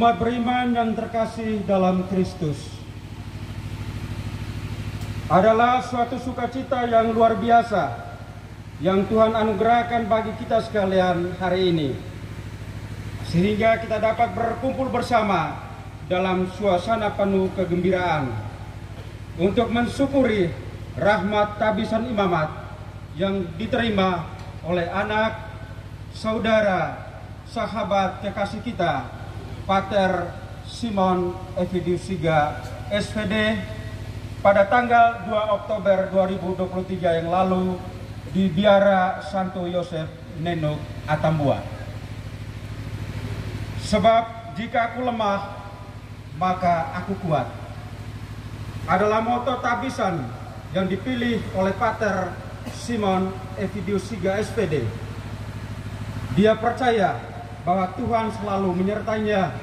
Umat beriman yang terkasih dalam Kristus, adalah suatu sukacita yang luar biasa yang Tuhan anugerahkan bagi kita sekalian hari ini, sehingga kita dapat berkumpul bersama dalam suasana penuh kegembiraan untuk mensyukuri rahmat tabisan imamat yang diterima oleh anak, saudara, sahabat kekasih kita, Pater Simon Evidius Siga, SPD, pada tanggal 2 Oktober 2023 yang lalu di Biara Santo Yosef Nenuk, Atambua. Sebab jika aku lemah, maka aku kuat, adalah moto tabisan yang dipilih oleh Pater Simon Evidius Siga, SPD. Dia percaya bahwa Tuhan selalu menyertainya,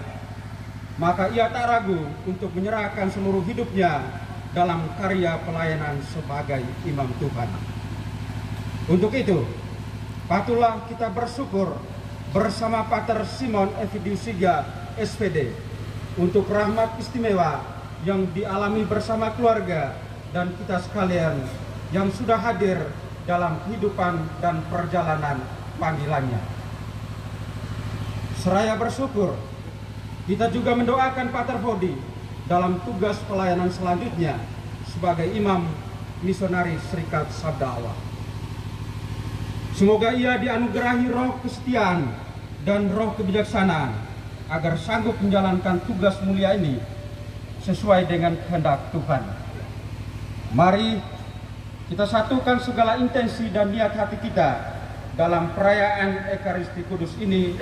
maka ia tak ragu untuk menyerahkan seluruh hidupnya dalam karya pelayanan sebagai imam Tuhan. Untuk itu, patutlah kita bersyukur bersama Pater Simon Evidius Siga, SPD, untuk rahmat istimewa yang dialami bersama keluarga dan kita sekalian yang sudah hadir dalam kehidupan dan perjalanan panggilannya. Seraya bersyukur, kita juga mendoakan Pater Fodi dalam tugas pelayanan selanjutnya sebagai imam misionari Serikat Sabda Allah. Semoga ia dianugerahi roh kesetiaan dan roh kebijaksanaan agar sanggup menjalankan tugas mulia ini sesuai dengan kehendak Tuhan. Mari kita satukan segala intensi dan niat hati kita dalam perayaan Ekaristi Kudus ini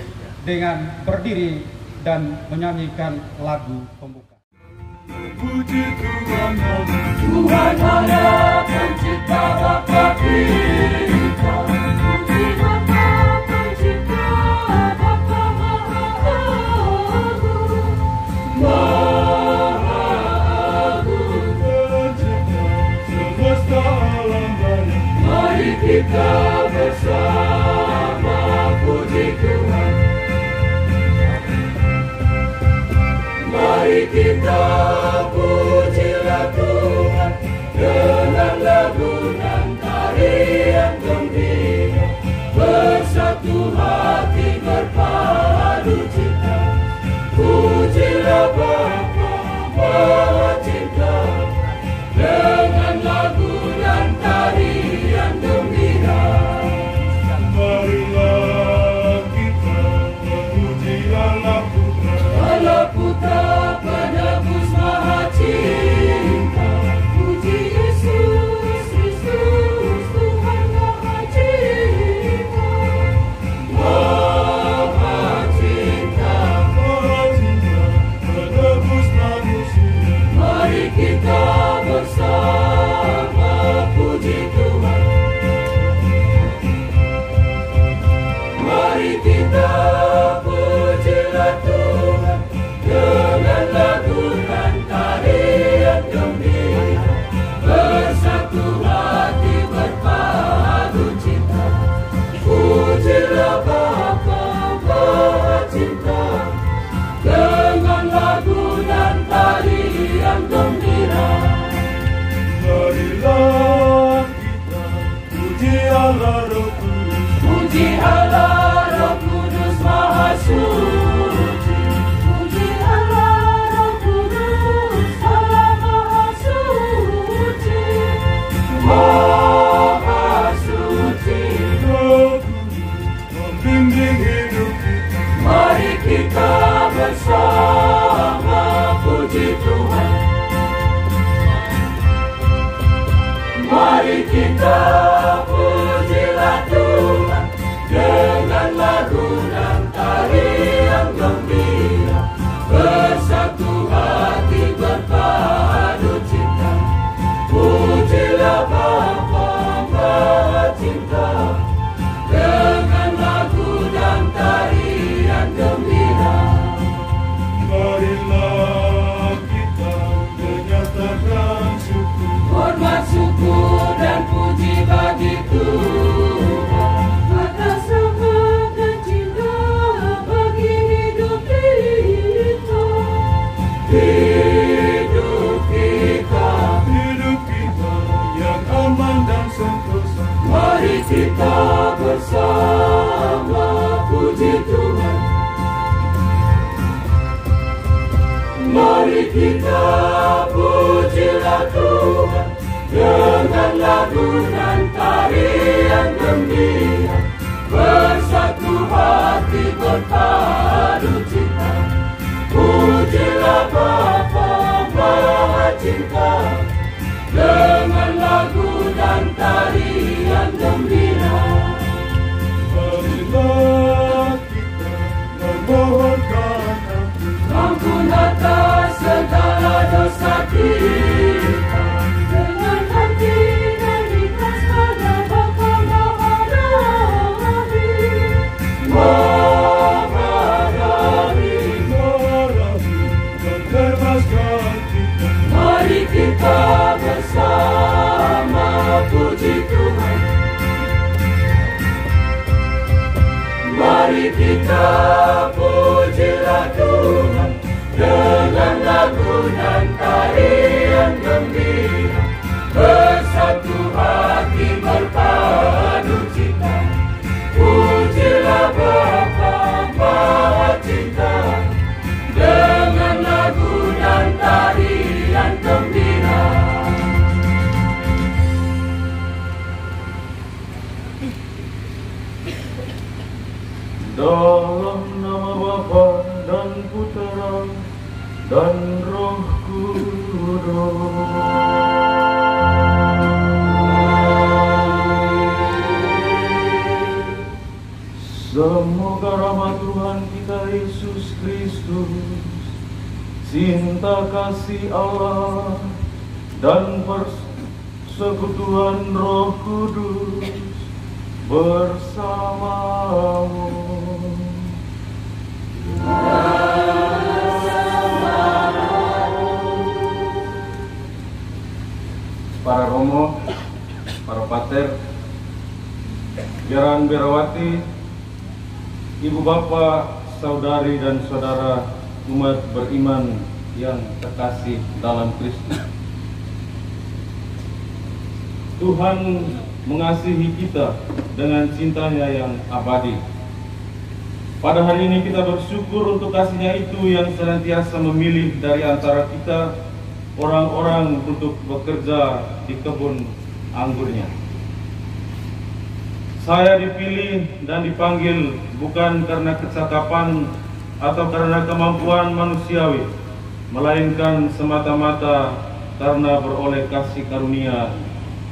dengan berdiri dan menyanyikan lagu pembuka. Puji Tuhan Allah, pencipta Bapa kita. Puji Bapa pencipta, Bapa Maha Agung. Maha Agung, pencipta semesta alam raya. Mari kita bersama puji Tuhan. Mari kita pujilah Tuhan dengan lagu dan tarian gembira, bersatu hati berpadu cinta. Pujilah Bapa Maha Cinta dengan lagu dan tarian gembira. Marilah kita memuji Allah Putra penebus Maha Cinta. Puji Yesus Kristus, Tuhan Maha Cinta. Maha Cinta, penebus manusia. Mari kita bersama puji Tuhan. Mari kita pujilah Tuhan dengan lagu dan tarian gembira, bersatu hati berpadu cinta. Pujilah Bapa Maha Cinta dengan lagu dan tarian gembira. Marilah kita puji Allah Roh Kudus, puji Allah Roh Kudus Maha Suci. Maha Suci, Roh Kudus membimbing hidup kita. Mari kita bersama puji Tuhan. Mari kita pujilah Tuhan dengan lagu dan tarian gembira, bersatu hati berpadu cinta. Pujilah Bapa Maha Cinta dengan lagu dan tarian gembira. Marilah kita menyatakan syukur, hormat, syukur dan puji sentosa. Mari kita bersama puji Tuhan. Mari kita pujilah Tuhan dengan lagu dan tarian gembira, bersatu hati berpadu cinta. Pujilah Bapa Maha Cinta dengan lagu dan tarian gembira. Marilah kita memohonkan ampun atas segala dosa kita, dengan hati dan ikhlas pada Bapa Maha Rahim. Mari kita bersama puji Tuhan. Mari kita pujilah Tuhan dengan lagu dan tarian gembira, bersatu hati berpadu cinta. Pujilah Bapa Maha Cinta dengan lagu dan tarian gembira. Dalam nama Bapa dan Putera dan Roh Kudus. Semoga rahmat Tuhan kita Yesus Kristus, cinta kasih Allah, dan persekutuan Roh Kudus bersamamu. Para romo, para pater, biaran biarawati, ibu bapak, saudari dan saudara umat beriman yang terkasih dalam Kristus. Tuhan mengasihi kita dengan cintanya yang abadi. Pada hari ini kita bersyukur untuk kasih-Nya itu yang senantiasa memilih dari antara kita orang-orang untuk bekerja di kebun anggurnya. Saya dipilih dan dipanggil bukan karena kecakapan atau karena kemampuan manusiawi, melainkan semata-mata karena beroleh kasih karunia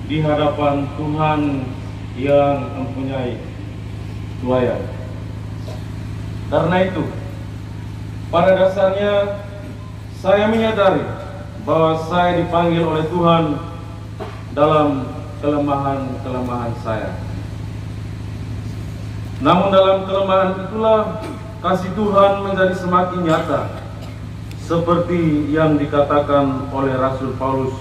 di hadapan Tuhan yang mempunyai tuayan. Karena itu, pada dasarnya saya menyadari bahwa saya dipanggil oleh Tuhan dalam kelemahan-kelemahan saya. Namun dalam kelemahan itulah kasih Tuhan menjadi semakin nyata, seperti yang dikatakan oleh Rasul Paulus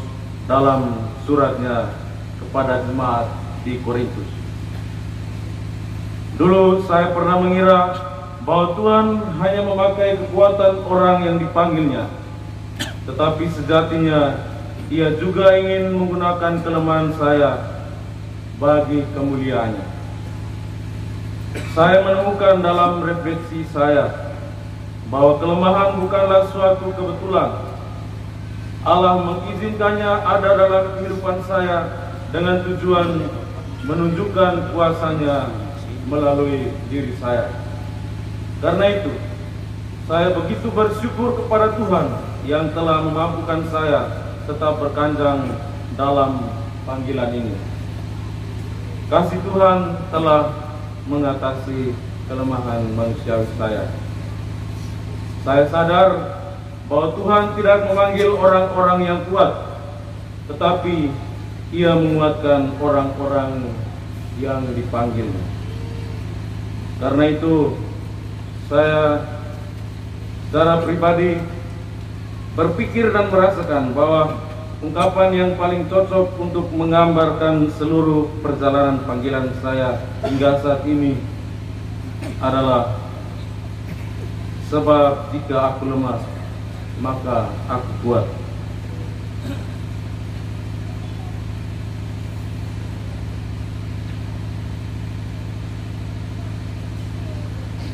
dalam suratnya kepada jemaat di Korintus. Dulu saya pernah mengira bahwa Tuhan hanya memakai kekuatan orang yang dipanggilnya, tetapi sejatinya Ia juga ingin menggunakan kelemahan saya bagi kemuliaannya. Saya menemukan dalam refleksi saya bahwa kelemahan bukanlah suatu kebetulan. Allah mengizinkannya ada dalam kehidupan saya dengan tujuan menunjukkan kuasa-Nya melalui diri saya. Karena itu, saya begitu bersyukur kepada Tuhan yang telah memampukan saya tetap berkanjang dalam panggilan ini. Kasih Tuhan telah mengatasi kelemahan manusiawi saya. Saya sadar bahwa Tuhan tidak memanggil orang-orang yang kuat, tetapi Ia menguatkan orang-orang yang dipanggil. Karena itu, saya secara pribadi berpikir dan merasakan bahwa ungkapan yang paling cocok untuk menggambarkan seluruh perjalanan panggilan saya hingga saat ini adalah, sebab jika aku lemah, maka aku kuat.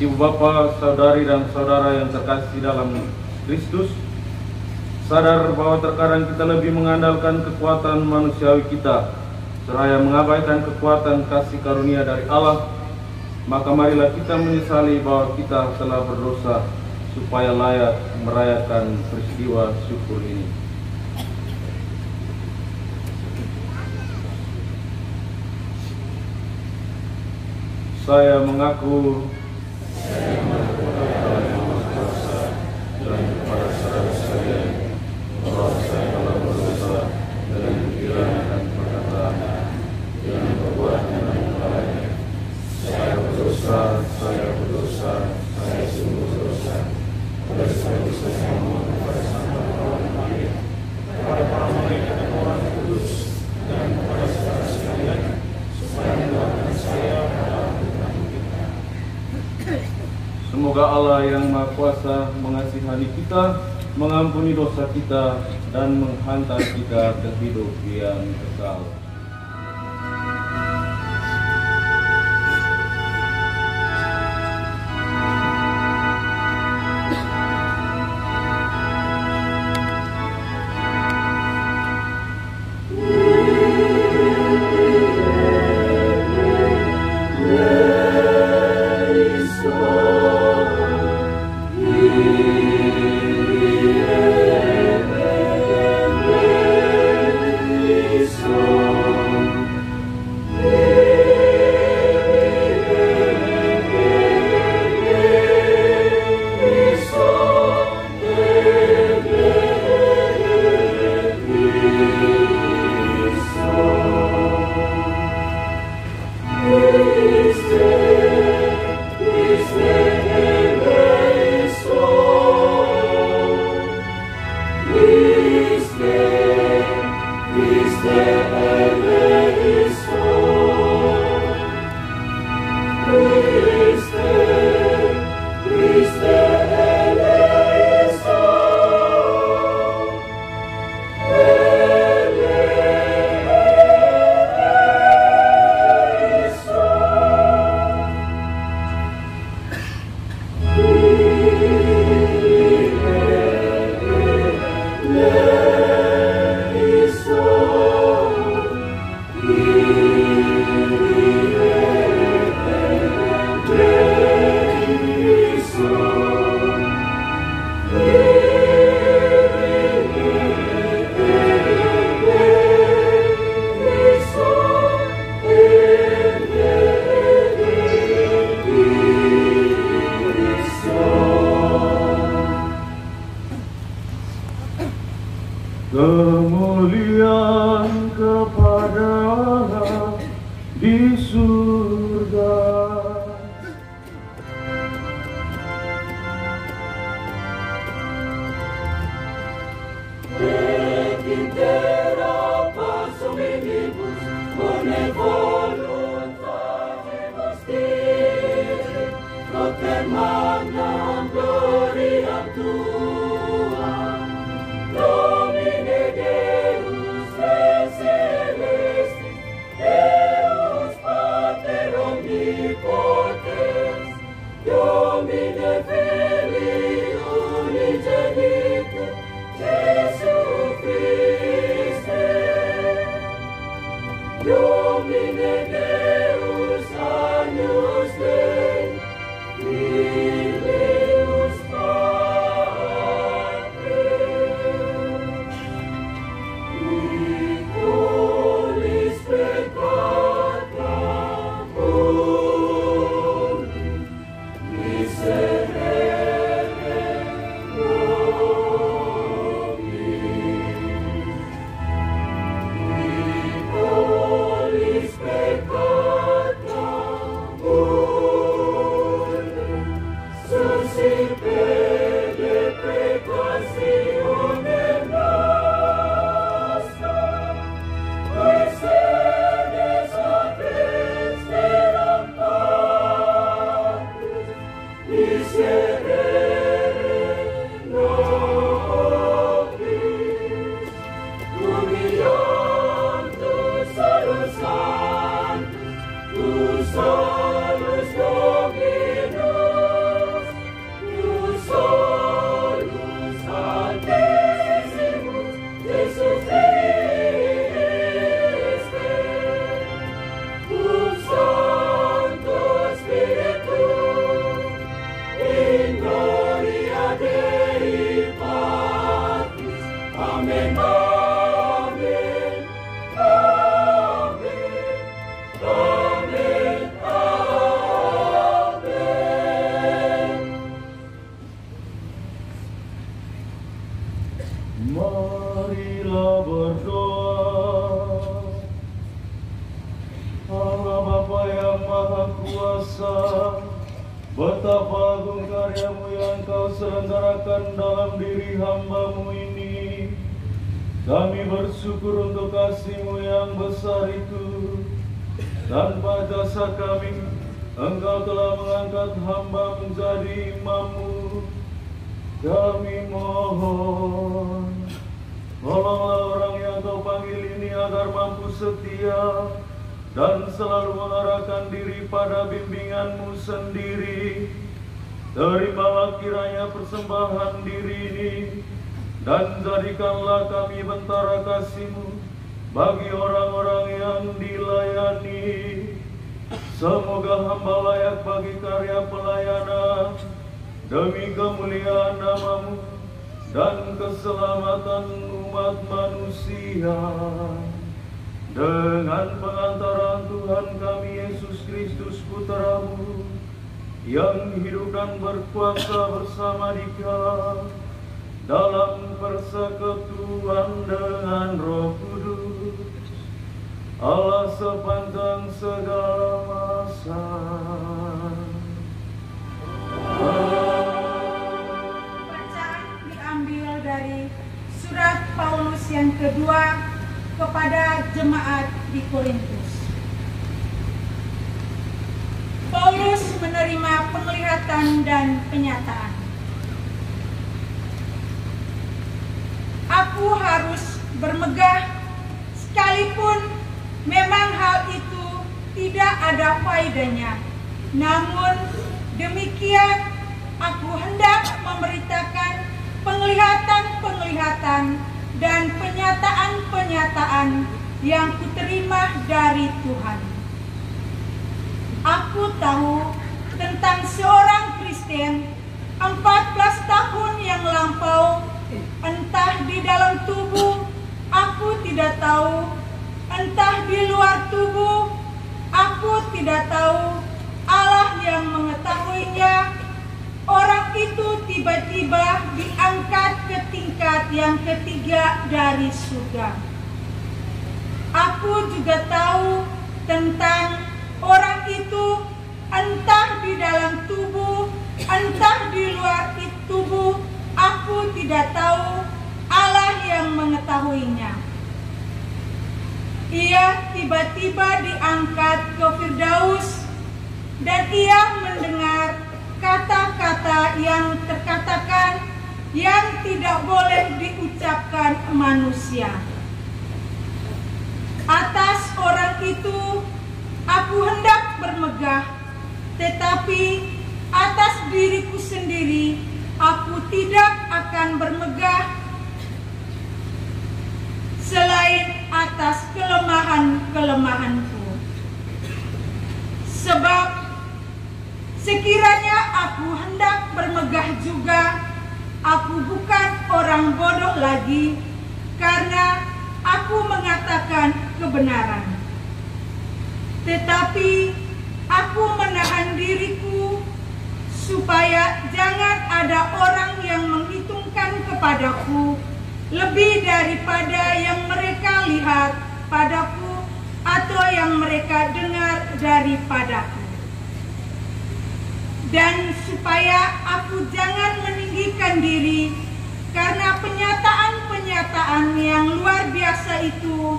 Ibu Bapa, saudari dan saudara yang terkasih dalam Kristus, sadar bahwa terkadang kita lebih mengandalkan kekuatan manusiawi kita, seraya mengabaikan kekuatan kasih karunia dari Allah, maka marilah kita menyesali bahwa kita telah berdosa, supaya layak merayakan peristiwa syukur ini. Saya mengaku dan kepada saudara sekalian bahwa saya telah berdosa dengan pikiran dan perkataan, dengan perbuatan dan lainnya. Saya berdosa, saya sungguh berdosa. Oleh sebab itu saya mohon kepada Santa Maria Maria, kepada para malaikat dan orang kudus, dan kepada saudara sekalian, supaya mendoakan saya dalam kehidupan kita. Semoga Allah yang Maha Kuasa mengasihani kita, mengampuni dosa kita, dan menghantar kita ke hidup yang kekal. Kemuliaan kepada Allah di surga. Et intera passo minibus, bone voluntatibus Dei, noter magnam gloriam Tuam, Domine Deus Res Celestis, Deus Pater Omnipotens, Domine Filii Unigenitor, Jesu Christe, Domine Deus Agnus Dei, Filius Patris, Iconis peccata mundi, miserere nobis, Iconis peccata mundi, suscipere precautionem nostra, qui sedes apres teram Patris, miserere nobis, humiliam tu salus sanctus, tu salus Dominus, Maha Kuasa, betapa agung karya-Mu yang Kau selenggarakan dalam diri hamba-Mu ini. Kami bersyukur untuk kasih-Mu yang besar itu. Tanpa jasa kami, Engkau telah mengangkat hamba menjadi imam-Mu. Kami mohon, tolonglah orang yang Kau panggil ini agar mampu setia dan selalu mengarahkan diri pada bimbingan-Mu sendiri. Terimalah kiranya persembahan diri ini, dan jadikanlah kami bentara kasih-Mu bagi orang-orang yang dilayani. Semoga hamba layak bagi karya pelayanan demi kemuliaan nama-Mu dan keselamatan umat manusia. Dengan pengantaran Tuhan kami Yesus Kristus Putra-Mu, yang hidup dan berkuasa bersama Dikau dalam persekutuan dengan Roh Kudus, Allah sepanjang segala masa. Bacaan diambil dari surat Paulus yang kedua kepada jemaat di Korintus. Paulus menerima penglihatan dan penyataan. Aku harus bermegah sekalipun memang hal itu tidak ada faedahnya. Namun demikian aku hendak memberitakan penglihatan-penglihatan dan penyataan-penyataan yang kuterima dari Tuhan. Aku tahu tentang seorang Kristen 14 tahun yang lampau, entah di dalam tubuh aku tidak tahu, entah di luar tubuh aku tidak tahu, Allah yang mengetahuinya. Orang itu tiba-tiba diangkat ke tingkat yang ketiga dari surga. Aku juga tahu tentang orang itu, entah di dalam tubuh, entah di luar tubuh, aku tidak tahu, Allah yang mengetahuinya. Ia tiba-tiba diangkat ke Firdaus, dan ia mendengar kata-kata yang terkatakan yang tidak boleh diucapkan manusia. Atas orang itu aku hendak bermegah, tetapi atas diriku sendiri aku tidak akan bermegah, selain atas kelemahan-kelemahanku. Sebab sekiranya aku hendak bermegah juga, aku bukan orang bodoh lagi, karena aku mengatakan kebenaran. Tetapi aku menahan diriku, supaya jangan ada orang yang menghitungkan kepadaku lebih daripada yang mereka lihat padaku atau yang mereka dengar daripadaku. Dan supaya aku jangan meninggikan diri karena penyataan-penyataan yang luar biasa itu,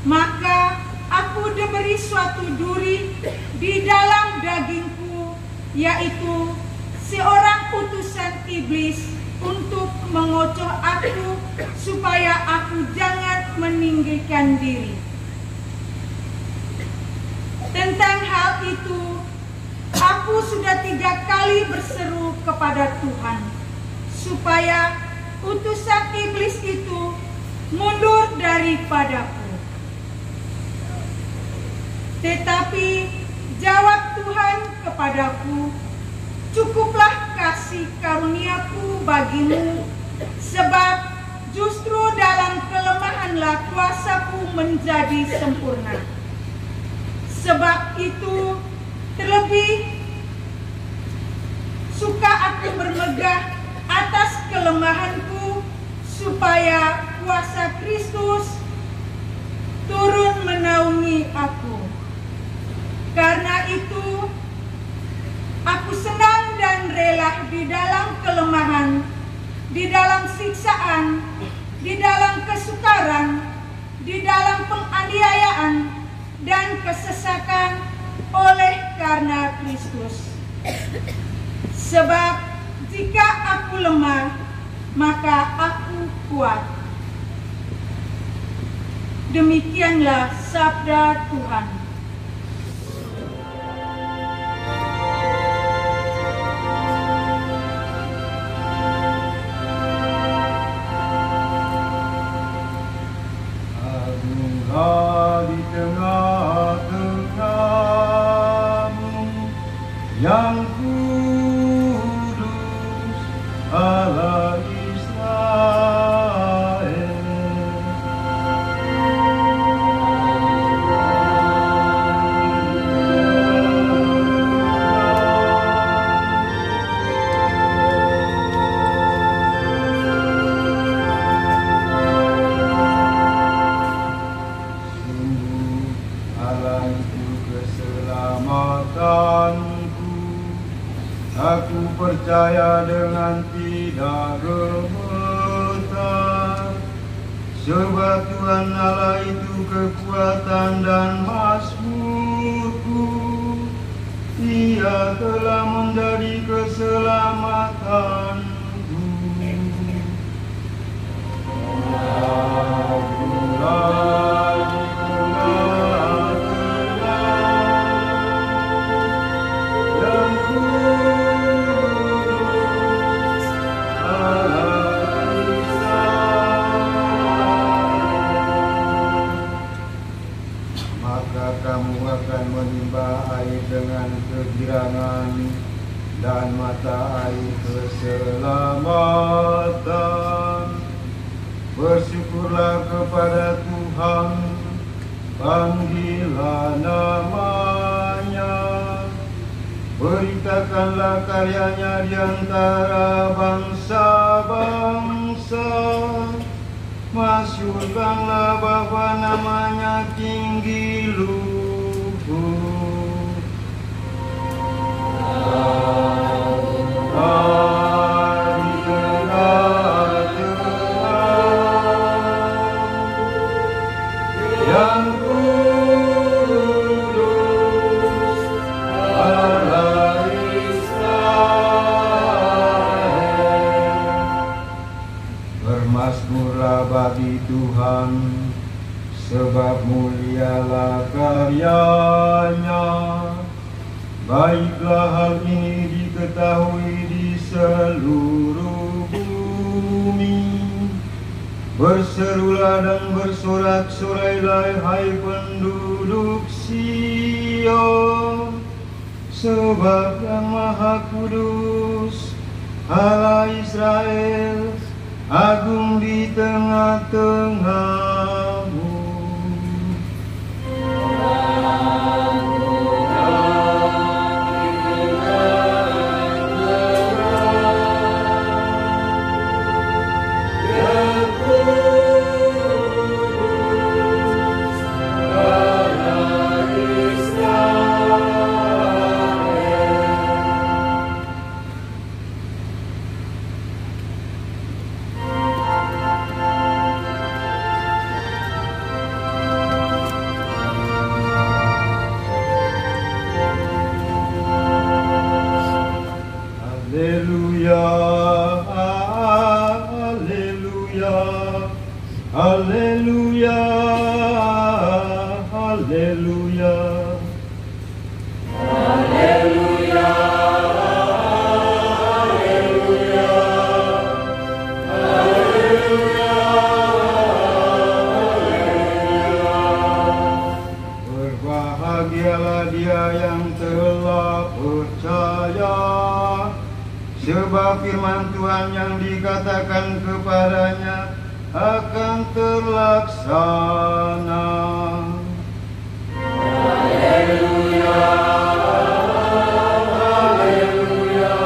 maka aku diberi suatu duri di dalam dagingku, yaitu seorang utusan iblis untuk mengocoh aku supaya aku jangan meninggikan diri. Tentang hal itu, aku sudah 3 kali berseru kepada Tuhan supaya utusan iblis itu mundur daripadaku. Tetapi jawab Tuhan kepadaku, cukuplah kasih karuniaku bagimu, sebab justru dalam kelemahanlah kuasaku menjadi sempurna. Sebab itu terlebih suka aku bermegah atas kelemahanku, supaya kuasa Kristus turun menaungi aku. Karena itu dalam kesukaran, di dalam penganiayaan dan kesesakan oleh karena Kristus. Sebab jika aku lemah, maka aku kuat. Demikianlah sabda Tuhan. Agunglah di tengah-tengahmu yang kudus, Allah Israel. Sungguh Allah itu keselamatanku, aku percaya dengan tidak gemetar, sebab Tuhan Allah itu kekuatan dan mazmurku. Ia telah menjadi keselamatanku. Agunglah di tengah-tengah yang kudus, Allah Israel. Maka kamu akan menimba air dengan kegirangan dan mata air keselamatan. Bersyukurlah kepada Tuhan, panggillah namanya, beritakanlah karyanya di antara bangsa-bangsa, masyhurkanlah bahwa namanya tinggi luhur. Di tengah-tengah yang kudus, Allah Israel. Bermazmurlah bagi Tuhan, sebab mulialah karyanya. Baiklah hal ini diketahui di seluruh bumi. Berserulah dan bersorak-sorailah, hai penduduk Sion, sebab Yang Maha Kudus, Allah Israel, agung di tengah-tengahmu. Haleluya, haleluya, haleluya, haleluya, haleluya, haleluya. Berbahagialah dia yang telah percaya, sebab firman Tuhan yang dikatakan kepadanya akan terlaksana. Haleluya, haleluya, haleluya,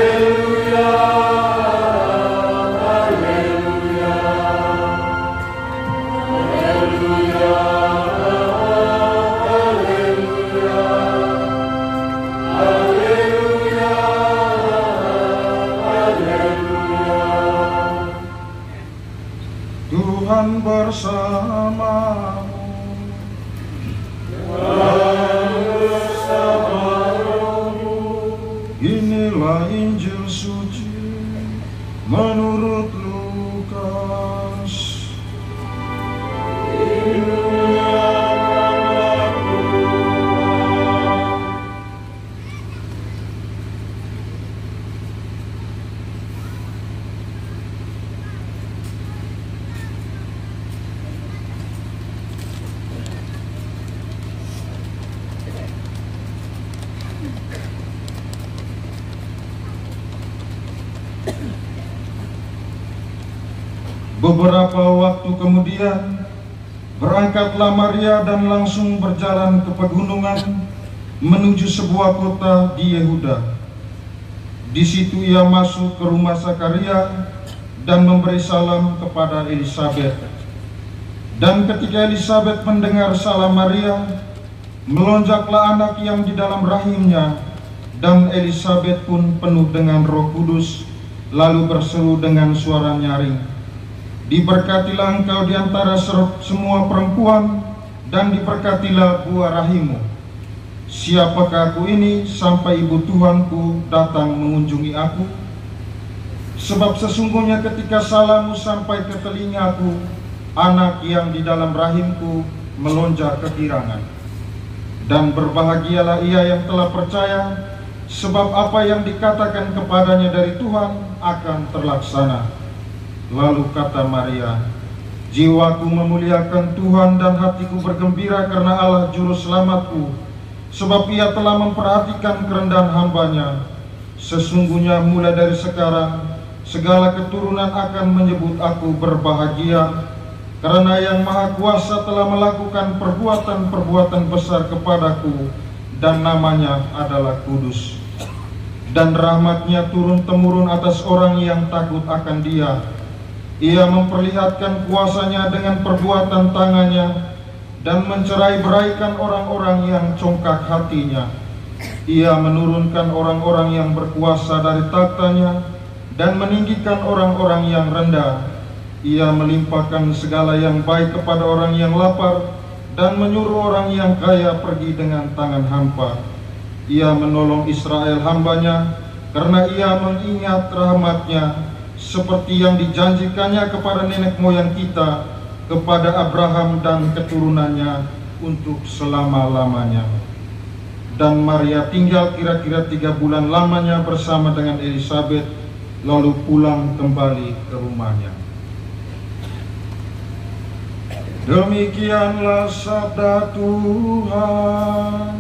haleluya, haleluya, haleluya, haleluya, haleluya. Beberapa waktu kemudian, berangkatlah Maria dan langsung berjalan ke pegunungan menuju sebuah kota di Yehuda. Di situ ia masuk ke rumah Zakaria dan memberi salam kepada Elisabet. Dan ketika Elisabet mendengar salam Maria, melonjaklah anak yang di dalam rahimnya, dan Elisabet pun penuh dengan Roh Kudus, lalu berseru dengan suara nyaring, "Diberkatilah engkau di antara semua perempuan, dan diberkatilah buah rahimmu. Siapakah aku ini sampai ibu Tuhanku datang mengunjungi aku? Sebab sesungguhnya ketika salammu sampai ke telingaku, anak yang di dalam rahimku melonjak kegirangan. Dan berbahagialah ia yang telah percaya, sebab apa yang dikatakan kepadanya dari Tuhan akan terlaksana." Lalu kata Maria, "Jiwaku memuliakan Tuhan dan hatiku bergembira karena Allah Juru Selamatku, sebab ia telah memperhatikan kerendahan hambanya. Sesungguhnya mulai dari sekarang, segala keturunan akan menyebut aku berbahagia, karena Yang Maha Kuasa telah melakukan perbuatan-perbuatan besar kepadaku, dan namanya adalah kudus. Dan rahmatnya turun-temurun atas orang yang takut akan Dia. Ia memperlihatkan kuasanya dengan perbuatan tangannya, dan mencerai-beraikan orang-orang yang congkak hatinya. Ia menurunkan orang-orang yang berkuasa dari tahtanya, dan meninggikan orang-orang yang rendah. Ia melimpahkan segala yang baik kepada orang yang lapar, dan menyuruh orang yang kaya pergi dengan tangan hampa. Ia menolong Israel hambanya, karena ia mengingat rahmatnya, seperti yang dijanjikannya kepada nenek moyang kita, kepada Abraham dan keturunannya untuk selama-lamanya." Dan Maria tinggal kira-kira 3 bulan lamanya bersama dengan Elisabet, lalu pulang kembali ke rumahnya. Demikianlah sabda Tuhan.